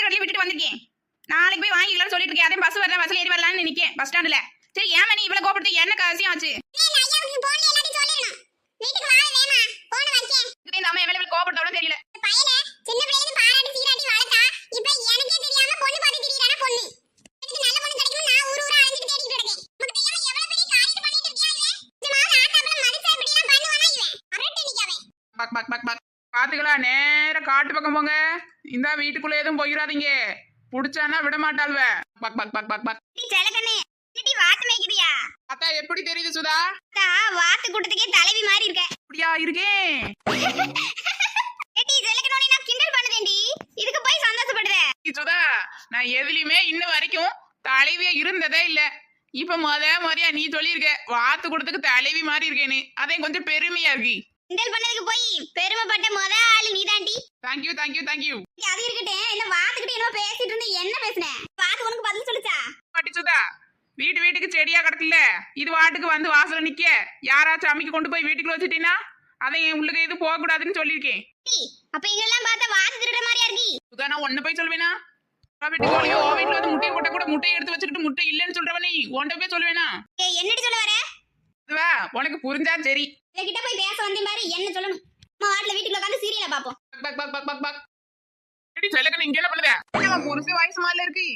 ரோட்லயே விட்டுட்டு வந்திருக்கேன். நாளைக்கு போய் வாங்கிக்கலாம்னு சொல்லிட்டு இருக்கேன். அதே பஸ் வரல, பஸ்ல ஏறி வரலாம்னு நினைக்கேன் பஸ் ஸ்டாண்ட்ல. சரி ஏமா நீ இவ்வளவு கோபப்படுத்து என்ன காசியம் ஆச்சு? இந்த அம்மா எவ்வளவு கோபப்படுத்தவளும் தெரியல. பாத்துங்களா, நேர காட்டு பக்கம் போங்க. இந்த வீட்டுக்குள்ள எதுவும் போயிடாதீங்க. புடிச்சானா விட மாட்டாள்வ. பக் பக் பக் பக் பக். செலகனே நீ வாத்து மேய்க்கிறியா? அத்தா எப்படி தெரியுது சுதா? அத்தா வாத்து கூட்டத்துக்கே தலைவி மாதிரி இருக்க. அப்படியா இருக்கேன். ஏடி செலகனே நான் கிண்டல் பண்ணுதேன்டி. இதுக்கு போய் சந்தோஷப்படுற. சுதா நான் எதுலயுமே இன்ன வரைக்கும் தலைவியா இருந்ததே இல்ல. இப்ப முறையா நீ சொல்லியிருக்க வாத்து கூட்டத்துக்கு தலைவி மாதிரி இருக்கேன்னு. அதே கொஞ்சம் பெருமையா இருக்கு. கிண்டல் பண்ணதுக்கு போய் பெருமைப்பட்ட முத ஆளு நீதாண்டி. Thank you thank you thank you. அது இருக்கட்டே, என்ன வாத்துக்கிட்ட என்ன பேசிட்டு இருந்த, என்ன பேசுன? வாத்து உனக்கு பதில் சொல்லுச்சா? பாட்டி சுதா வீட்டுக்கு செடியா கிடக்குல்ல, இது வாட்டுக்கு வந்து வாசல நிக்க. யாராச்சும் அமைக்க கொண்டு போய் வீட்டுக்குள்ள வச்சுட்டீங்கன்னா அதை உள்ளுக்கு எதுவும் போக கூடாதுன்னு சொல்லியிருக்கேன். அப்ப இதெல்லாம் பார்த்தா வாத்து திருடுற மாதிரியா இருக்கு. சுதா நான் ஒண்ணு போய் சொல்வேனா? வீட்டுக்கு ஓ வீட்டுல வந்து முட்டையை போட்ட கூட முட்டையை எடுத்து வச்சுக்கிட்டு முட்டை இல்லைன்னு சொல்றவனே ஒன்றை போய் சொல்லுவேனா? என்னடி சொல்ல வர? உனக்கு புரிஞ்சா சரி. கிட்ட போய் பேச வந்தேன் பாரு, என்ன சொல்லணும்? நம்ம வாட்ல வீட்டுக்குள்ள உட்காந்து சீரியல பாப்போம். பக் பக் பக் பக் பக். செல்லக்கண்ணு இங்க என்ன பண்ணுத? நம்ம புருஷன் வயசு மாதிரில இருக்கு.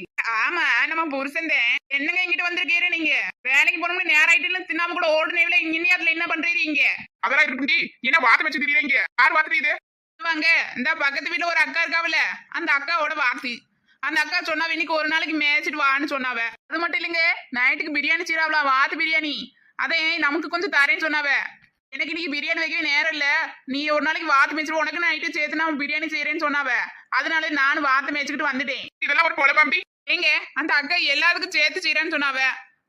ஆமா நம்ம புருஷன் தான். என்னங்க இங்கிட்ட வந்திருக்கீரு நீங்க? வேலைக்கு போனோம்னு நேரம் ஆயிட்டு தின்னாம கூட ஓடுனேவில இங்க என்ன பண்றீங்க இங்க? அதெல்லாம் இருக்குண்டி. என்ன வாத்து வச்சு திரியறீங்க? யார் வாத்து இது? வாங்க இந்த பக்கத்து வீட்டுல ஒரு அக்கா இருக்காவல, அந்த அக்காவோட வாத்து. அந்த அக்கா சொன்னாவ இன்னைக்கு ஒரு நாளைக்கு மேய்ச்சிட்டு வான்னு சொன்னாவ. அது மட்டும் இல்லைங்க, நைட்டுக்கு பிரியாணி செய்யறாவளா, வாத்து பிரியாணி. அதே நமக்கு கொஞ்சம் தரேன்னு சொன்னாவ. எனக்கு இன்னைக்கு பிரியாணி வைக்கவே நேரம் இல்ல, நீ ஒரு நாளைக்கு வாத்து மேய்ச்சிட்டு உனக்கு நைட்டு சேர்த்து நான் பிரியாணி செய்யறேன்னு சொன்னாவ. அதனால நானும் வாத்து மேய்ச்சிக்கிட்டு வந்துட்டேன். இதெல்லாம் ஒரு பொலப்பாம்பி. ஏங்க அந்த அக்கா எல்லாத்துக்கும் சேர்த்து செய்யறேன்னு சொன்னாவ.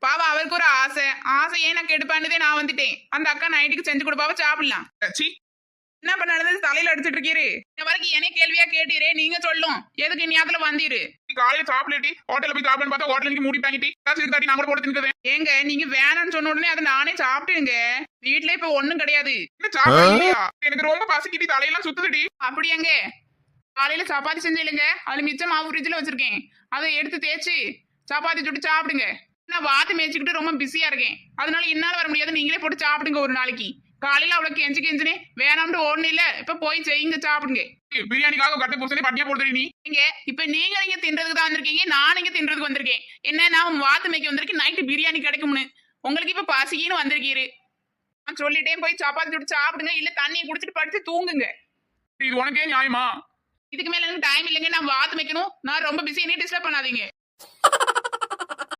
பாவா அவருக்கு ஒரு ஆசையே நான் கெடுப்பானதே நான் வந்துட்டேன். அந்த அக்கா நைட்டுக்கு செஞ்சு கொடுப்பாவ, சாப்பிடலாம். என்ன பண்ண நடந்தது தலையில அடிச்சிட்டு இருக்கீரு? இந்த வரைக்கும் என்ன கேள்வியா கேட்டீரே, நீங்க சொல்லும் எதுக்கு நீ அதுல வந்தீரு? காலையில சாப்பிடலடி ஹோட்டல்ல போய் சாப்பிடன்னு பார்த்தா ஹோட்டலுக்கு மூடி தாங்கிட்டி காசு நான் கூட போட்டு தின்னுவேன். ஏங்க நீங்க வேணான்னு சொன்ன உடனே அதை நானே சாப்பிட்டுங்க. வீட்டுல இப்ப ஒண்ணும் கிடையாது. எனக்கு ரொம்ப பசிக்கிட்டு தலையெல்லாம் சுத்துதுடி. அப்படியாங்க? காலையில சப்பாத்தி செஞ்சில்லுங்க, அது மிச்சம் மாவு ஃப்ரிட்ஜ்ல வச்சிருக்கேன். அதை எடுத்து தேய்ச்சி சப்பாத்தி சுட்டு சாப்பிடுங்க. நான் வாத்து மேய்ச்சிக்கிட்டு ரொம்ப பிஸியா இருக்கேன், அதனால என்னால வர முடியாது. நீங்களே போட்டு சாப்பிடுங்க ஒரு நாளைக்கு. காலையில அவ்வளவு கெஞ்சுனே வேணாம்னு ஒண்ணு இல்ல, இப்ப போய் செய்யுங்க சாப்பிடுங்க. பிரியாணிக்காக கட்ட புருஷனே பட்டியா போடுறீ நீ. இப்ப நீங்க தின்றதுக்கு தான் வந்திருக்கீங்க, நான் இங்க தின்றதுக்கு வந்திருக்கேன். என்ன நான் வாத்து மேய்க்க வந்திருக்கேன், நைட்டு பிரியாணி கிடைக்கும்னு. உங்களுக்கு இப்ப பசிக்கின்னு வந்திருக்கீரு. நான் சொல்லிட்டேன் போய் சப்பாத்தி சுட்டு சாப்பிடுங்க, இல்ல தண்ணியை குடிச்சிட்டு படுத்து தூங்குங்க. இது உனக்கே நியாயமா? இதுக்கு மேல எனக்கு டைம் இல்லைங்க, நான் வாத்து மேய்க்கணும். நான் ரொம்ப பிஸி, என்ன டிஸ்டர்ப் பண்ணாதீங்க.